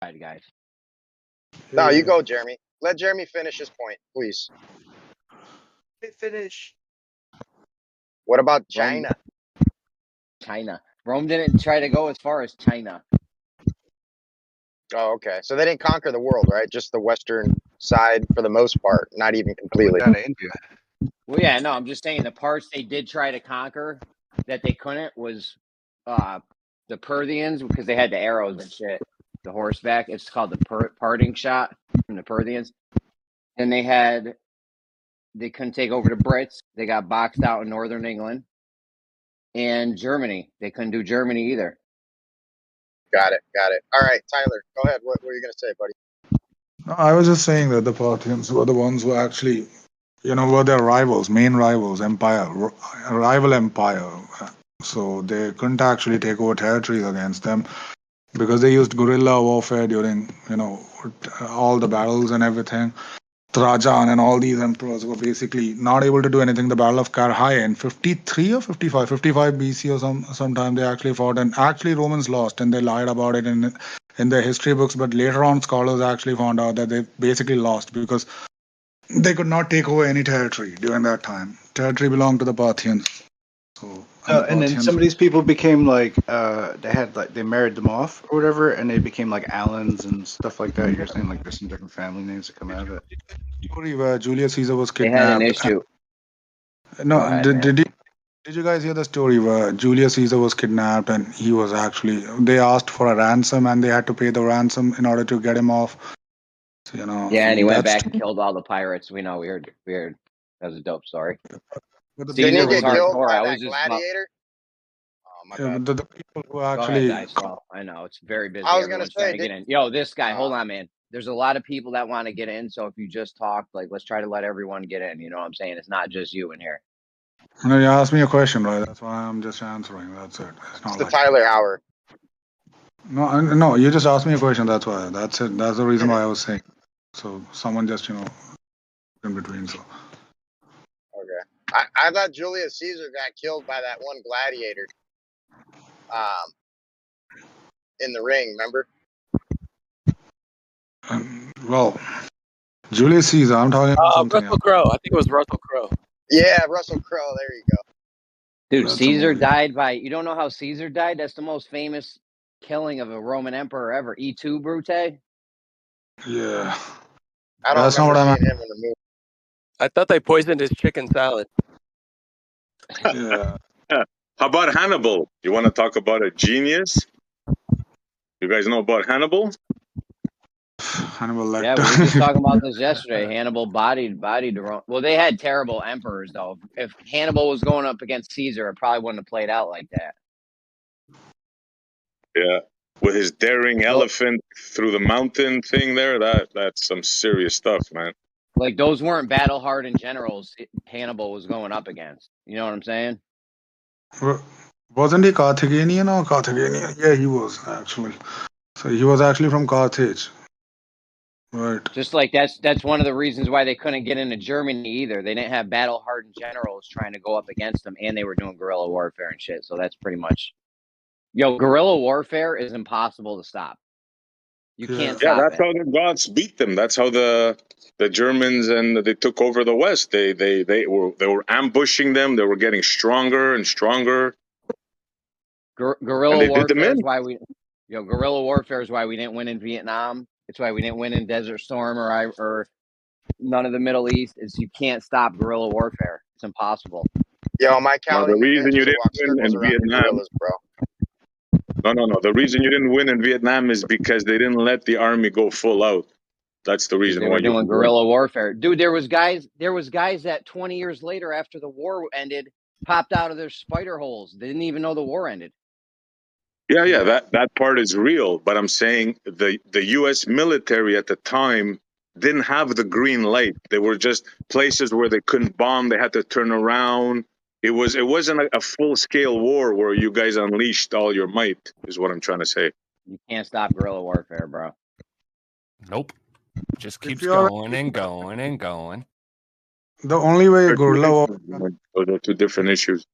Right, guys. No, you go, Jeremy. Let Jeremy finish his point, please. Finish. What about China? China. Rome didn't try to go as far as China. Oh, okay. So they didn't conquer the world, right? Just the western side for the most part, not even completely. Down to India. Well, yeah, no, I'm just saying the parts they did try to conquer that they couldn't was the Parthians, because they had the arrows and shit. The horseback. It's called the parting shot from the Parthians. And they couldn't take over the Brits. They got boxed out in northern England. And Germany. They couldn't do Germany either. Got it. All right, Tyler, go ahead. What were you going to say, buddy? No, I was just saying that the Parthians were the ones who actually, were their rivals, main rivals, rival empire. So they couldn't actually take over territories against them because they used guerrilla warfare during, all the battles and everything. Trajan and all these emperors were basically not able to do anything. The Battle of 𝐾𝐈𝐒𝐿 in 53 or 55 BC or sometime they actually fought, and actually Romans lost, and they lied about it in their history books. But later on, scholars actually found out that they basically lost because they could not take over any territory during that time. Territory belonged to the Parthians. So, and then some of these people became they married them off or whatever, and they became like Allens and stuff like that. You're saying like there's some different family names that come out of it. Story where Julius Caesar was They kidnapped. had an issue. No, ahead, did you guys hear the story where Julius Caesar was kidnapped and he was actually, they asked for a ransom and they had to pay the ransom in order to get him off. So, Yeah, and he went back and killed all the pirates. We know, weird. That was a dope story. Didn't he get killed by that gladiator? Oh my God. The people who actually... Go ahead, Dice. I know, it's very busy. I was going to say... get in. Yo, this guy, hold on, man. There's a lot of people that want to get in, so if you just talk, let's try to let everyone get in. You know what I'm saying? It's not just you in here. No, you asked me a question, right? That's why I'm just answering. That's it. It's the Tyler hour. No, you just asked me a question. That's why. That's it. That's the reason why I was saying. So someone just, in between. So. Okay. I thought Julius Caesar got killed by that one gladiator. In the ring, remember? Well, Julius Caesar. I'm talking about something Russell Crowe. I think it was Russell Crowe. Yeah, Russell Crowe. There you go. Dude, that's Caesar died by... You don't know how Caesar died? That's the most famous killing of a Roman emperor ever. E2 Brute? Yeah. I don't remember seeing him in the movie. I thought they poisoned his chicken salad. Yeah. How about Hannibal? You want to talk about a genius? You guys know about Hannibal? Hannibal Lecter. Yeah, we were just talking about this yesterday. Hannibal bodied Rome. Well, they had terrible emperors, though. If Hannibal was going up against Caesar, it probably wouldn't have played out like that. Yeah, with his daring elephant through the mountain thing there, that's some serious stuff, man. Like, those weren't battle-hardened generals Hannibal was going up against. You know what I'm saying? Wasn't he Carthaginian or Carthaginian? Yeah, he was, actually. So he was actually from Carthage. Right. Just like that's one of the reasons why they couldn't get into Germany either. They didn't have battle-hardened generals trying to go up against them, and they were doing guerrilla warfare and shit. So that's pretty much... guerrilla warfare is impossible to stop. You can't stop that's how the gods beat them. That's how the Germans they took over the West. They were ambushing them. They were getting stronger and stronger. Guerrilla warfare is why guerrilla warfare is why we didn't win in Vietnam. It's why we didn't win in Desert Storm or none of the Middle East. Is you can't stop guerrilla warfare. It's impossible. Yo, my county. The reason you didn't win in Vietnam, bro. No. The reason you didn't win in Vietnam is because they didn't let the army go full out. That's the reason they why were doing guerrilla warfare. Dude, there was guys that 20 years later after the war ended popped out of their spider holes. They didn't even know the war ended. Yeah, that part is real. But I'm saying the U.S. military at the time didn't have the green light. They were just places where they couldn't bomb. They had to turn around. It wasn't a full-scale war where you guys unleashed all your might, is what I'm trying to say. You can't stop guerrilla warfare, bro. Nope. Just keeps going and going and going. The only way guerrilla warfare... Those are two different issues.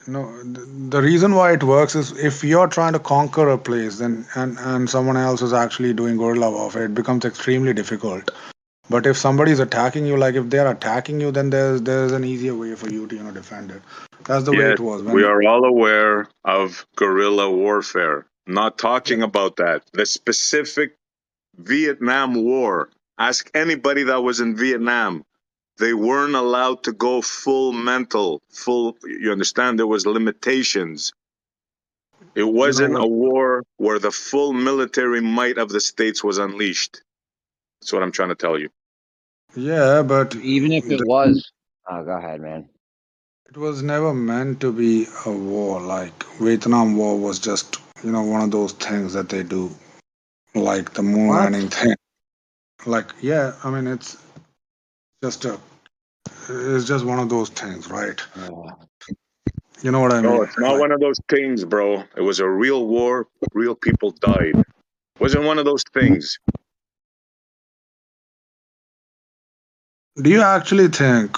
No, the reason why it works is if you're trying to conquer a place, then and someone else is actually doing guerrilla warfare, it becomes extremely difficult. But if somebody is attacking you, like if they're attacking you, then there's an easier way for you to defend it. That's the way Yes, it was we when. are all aware of guerrilla warfare. Not talking about that. The specific Vietnam War. Ask anybody that was in Vietnam. They weren't allowed to go full mental, full. You understand? There was limitations. It You know wasn't what? a war where the full military might of the states was unleashed. That's what I'm trying to tell you. Yeah, but Even if it was, oh, go ahead, man. it was never meant to be a war. Like Vietnam War was just one of those things that they do, like the moon What? landing thing. Like yeah, I mean just a it's just one of those things, right? You know what I No, mean? it's not Like one of those things, bro. It was a real war. Real people died. It wasn't one of those things. do you actually think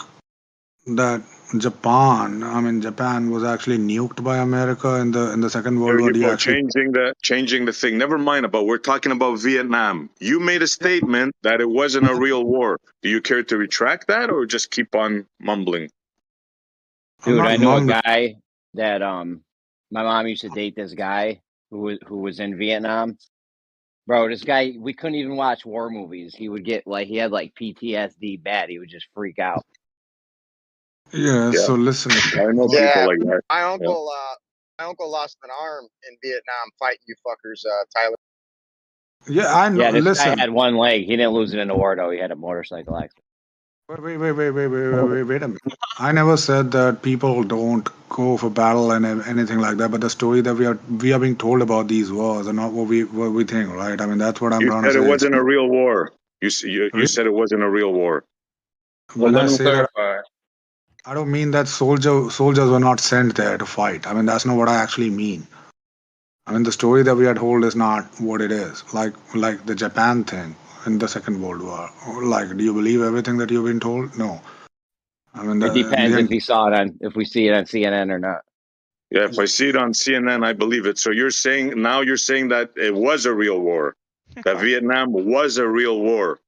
that Japan was actually nuked by America in the Second World There War? you Do you go, actually? changing the thing. Never mind about. We're talking about Vietnam. You made a Yeah. statement that it wasn't a real war. Do you care to retract that, or just keep on mumbling? I'm Dude, not I knew a mumbling. guy that my mom used to date this guy who was in Vietnam. Bro, this guy, we couldn't even watch war movies. He would get he had like PTSD bad. He would just freak out. Yeah. Yeah, So listen. I know Uh, people Yeah, like that. my Yeah. uncle, my uncle lost an arm in Vietnam fighting you fuckers, Tyler. yeah, I know. Yeah, this guy Listen. had one leg. He didn't lose it in the war though. He had a motorcycle accident. Wait a minute. I never said that people don't go for battle and anything like that. But the story that we are being told about these wars are not what we think, right? I mean, that's what I'm You trying to said it say. It's wasn't a real war. You said it wasn't a real war. Well, when let I him say that, clarify. I don't mean that soldiers were not sent there to fight. I mean, that's not what I actually mean. I mean, the story that we are told is not what it is. Like the Japan thing in the Second World War. Like, do you believe everything that you've been told? No. I mean, It depends if we see it on CNN or not. Yeah, if I see it on CNN, I believe it. So you're saying that it was a real war, that Vietnam was a real war.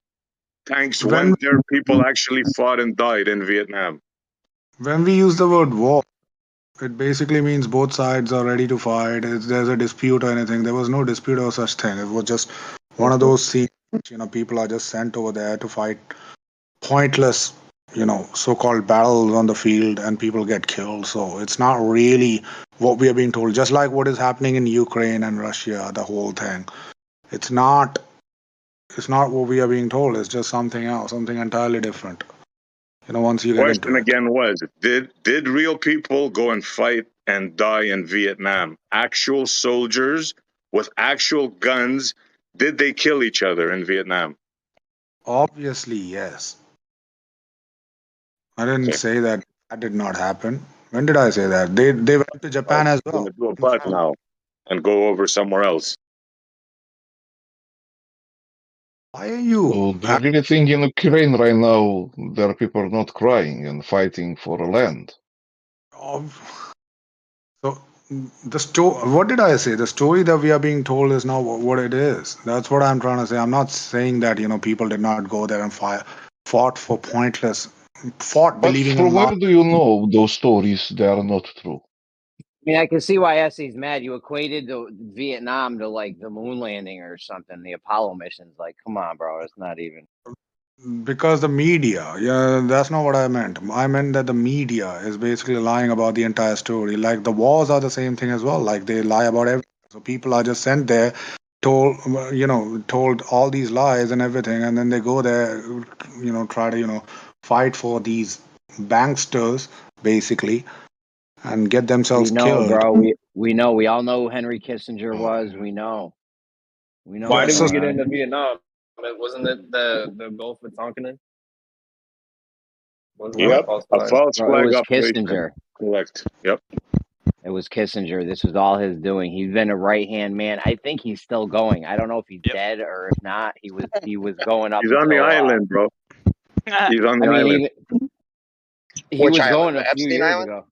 Tanks when went there, people actually fought and died in Vietnam. when we use the word war, it basically means both sides are ready to fight. If there's a dispute or anything, there was no dispute or such thing. It was just one of those scenes. People are just sent over there to fight pointless, so-called battles on the field, and people get killed. So it's not really what we are being told. Just like what is happening in Ukraine and Russia, the whole thing. It's not. It's not what we are being told. It's just something else, something entirely different. Once you get into Question it. again was, did real people go and fight and die in Vietnam? Actual soldiers with actual guns, did they kill each other in Vietnam? Obviously, yes. I didn't Okay. say that that did not happen. When did I say that? They went to Oh, Japan as we're well. gonna do a buzz now and go over somewhere else. Why are you? So do you really think in Ukraine right now there are people not crying and fighting for land? So the story. What did I say? The story that we are being told is not what it is. That's what I'm trying to say. I'm not saying that people did not go there and fought for pointless, fought But believing from in where love. do you know those stories they are not true? I mean, I can see why Essie's mad. You equated the Vietnam to like the moon landing or something, the Apollo missions. Like, come on, bro. It's not even. Because the media, yeah, that's not what I meant. I meant that the media is basically lying about the entire story. Like the wars are the same thing as well. Like they lie about everything. So people are just sent there, told all these lies and everything, and then they go there, try to, fight for these banksters basically and get We themselves know, killed. bro. We know. We all know who Henry Kissinger was. We know. We know Why Yeah, what's did so we going get on. into Vietnam? Wasn't it the Gulf of Tonkin? Wasn't that a What? Yep, false a flag? false Bro, it flag was operation. Kissinger. Correct. Yep. It was Kissinger. This was all his doing. He's been a right hand man. I think he's still going. I don't know if he's Yep. dead or if not. He was going up He's on the until island, bro. He's on I the mean island. even he Which was island? going The a few Epstein years Island? ago.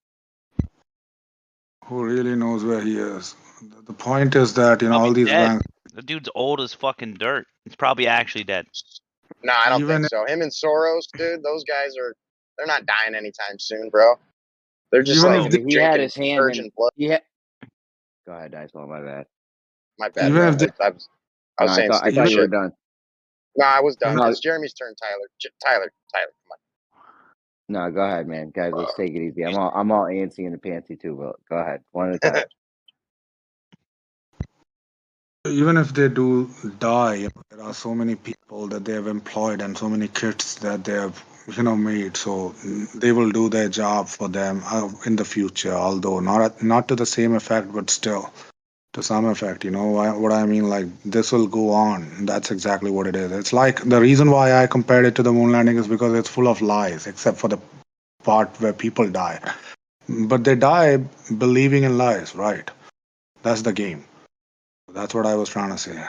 Who really knows where he is? The point is that, all Probably these dead. banks, The dude's old as fucking dirt. He's probably actually dead. No, I don't even think so. Him and Soros, dude, those guys they're not dying anytime soon, bro. They're just Even like if No, but he had drinking his hand in. virgin blood. He had, go ahead, Dice. My bad. My bad, even bro. if they, I No, was saying I stupid thought you were shit. done. No, I was done. No, It's Jeremy's turn, Tyler. Tyler, come on. no, go ahead, man. Guys, let's take it easy. I'm all antsy and pantsy too, but go ahead, one at a time. even if they do die, there are so many people that they have employed and so many kits that they have, made. So they will do their job for them in the future, although not to the same effect, but still to some effect. You know what I mean? Like this will go on. That's exactly what it is. It's like the reason why I compared it to the moon landing is because it's full of lies, except for the part where people die. But they die believing in lies, right? That's the game. That's what I was trying to say.